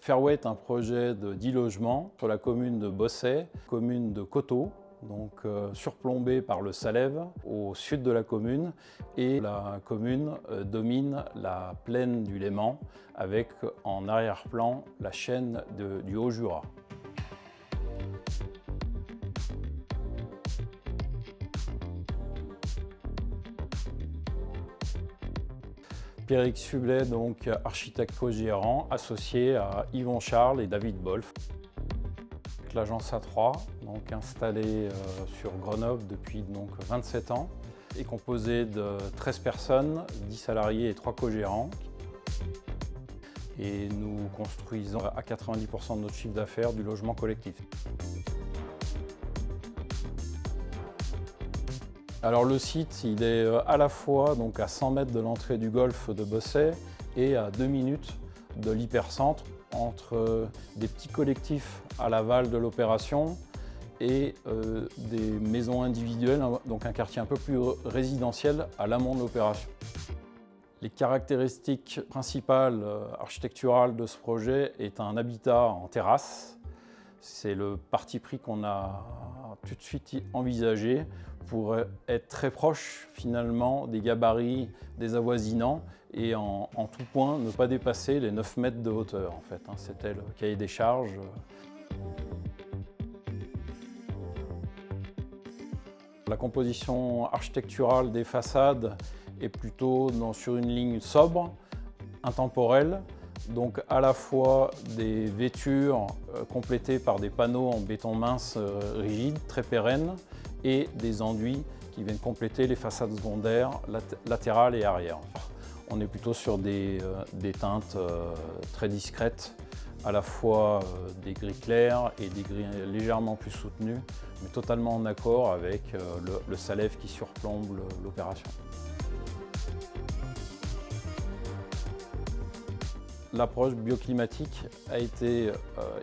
Fairway est un projet de 10 logements sur la commune de Bossey, commune de Coteaux, donc surplombée par le Salève au sud de la commune, et la commune domine la plaine du Léman avec en arrière-plan la chaîne du Haut-Jura. Pierrick Sublet, donc architecte co-gérant, associé à Yvon Charles et David Bolf. L'agence A3, donc installée sur Grenoble depuis donc 27 ans, est composée de 13 personnes, 10 salariés et 3 co-gérants. Et nous construisons à 90% de notre chiffre d'affaires du logement collectif. Alors le site, il est à la fois donc à 100 mètres de l'entrée du golfe de Bossey et à 2 minutes de l'hypercentre, entre des petits collectifs à l'aval de l'opération et des maisons individuelles, donc un quartier un peu plus résidentiel à l'amont de l'opération. Les caractéristiques principales architecturales de ce projet est un habitat en terrasse. C'est le parti pris qu'on a tout de suite envisagé pour être très proche finalement des gabarits des avoisinants et en tout point ne pas dépasser les 9 mètres de hauteur en fait. C'était le cahier des charges. La composition architecturale des façades est plutôt sur une ligne sobre, intemporelle. Donc à la fois des vêtures complétées par des panneaux en béton mince rigide, très pérennes, et des enduits qui viennent compléter les façades secondaires, latérales et arrière. On est plutôt sur des teintes très discrètes, à la fois des gris clairs et des gris légèrement plus soutenus, mais totalement en accord avec le Salève qui surplombe l'opération. L'approche bioclimatique a été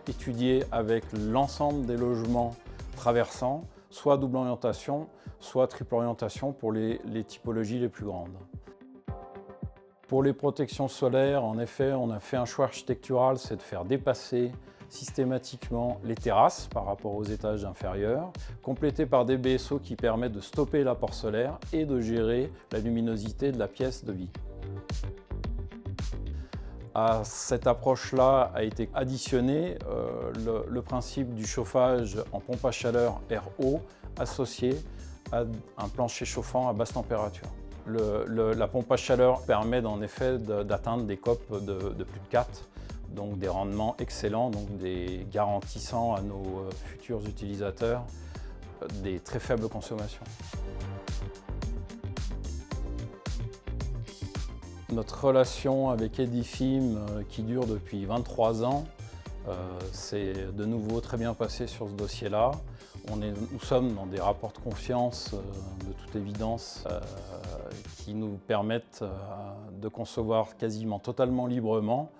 étudiée avec l'ensemble des logements traversants, soit double orientation, soit triple orientation pour les typologies les plus grandes. Pour les protections solaires, en effet, on a fait un choix architectural, c'est de faire dépasser systématiquement les terrasses par rapport aux étages inférieurs, complété par des BSO qui permettent de stopper l'apport solaire et de gérer la luminosité de la pièce de vie. À cette approche-là a été additionné le principe du chauffage en pompe à chaleur RO associé à un plancher chauffant à basse température. La pompe à chaleur permet en effet d'atteindre des COP de plus de 4, donc des rendements excellents, donc garantissant à nos futurs utilisateurs des très faibles consommations. Notre relation avec Edifim, qui dure depuis 23 ans, s'est de nouveau très bien passé sur ce dossier-là. Nous sommes dans des rapports de confiance, de toute évidence, qui nous permettent de concevoir quasiment totalement librement.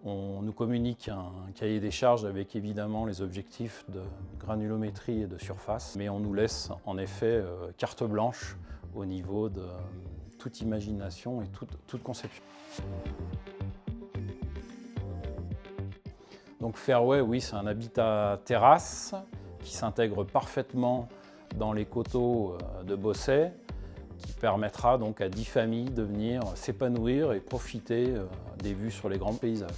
On nous communique un cahier des charges avec évidemment les objectifs de granulométrie et de surface, mais on nous laisse en effet carte blanche au niveau de toute imagination et toute conception. Donc Fairway, oui, c'est un habitat terrasse qui s'intègre parfaitement dans les coteaux de Bossey, qui permettra donc à 10 familles de venir s'épanouir et profiter des vues sur les grands paysages.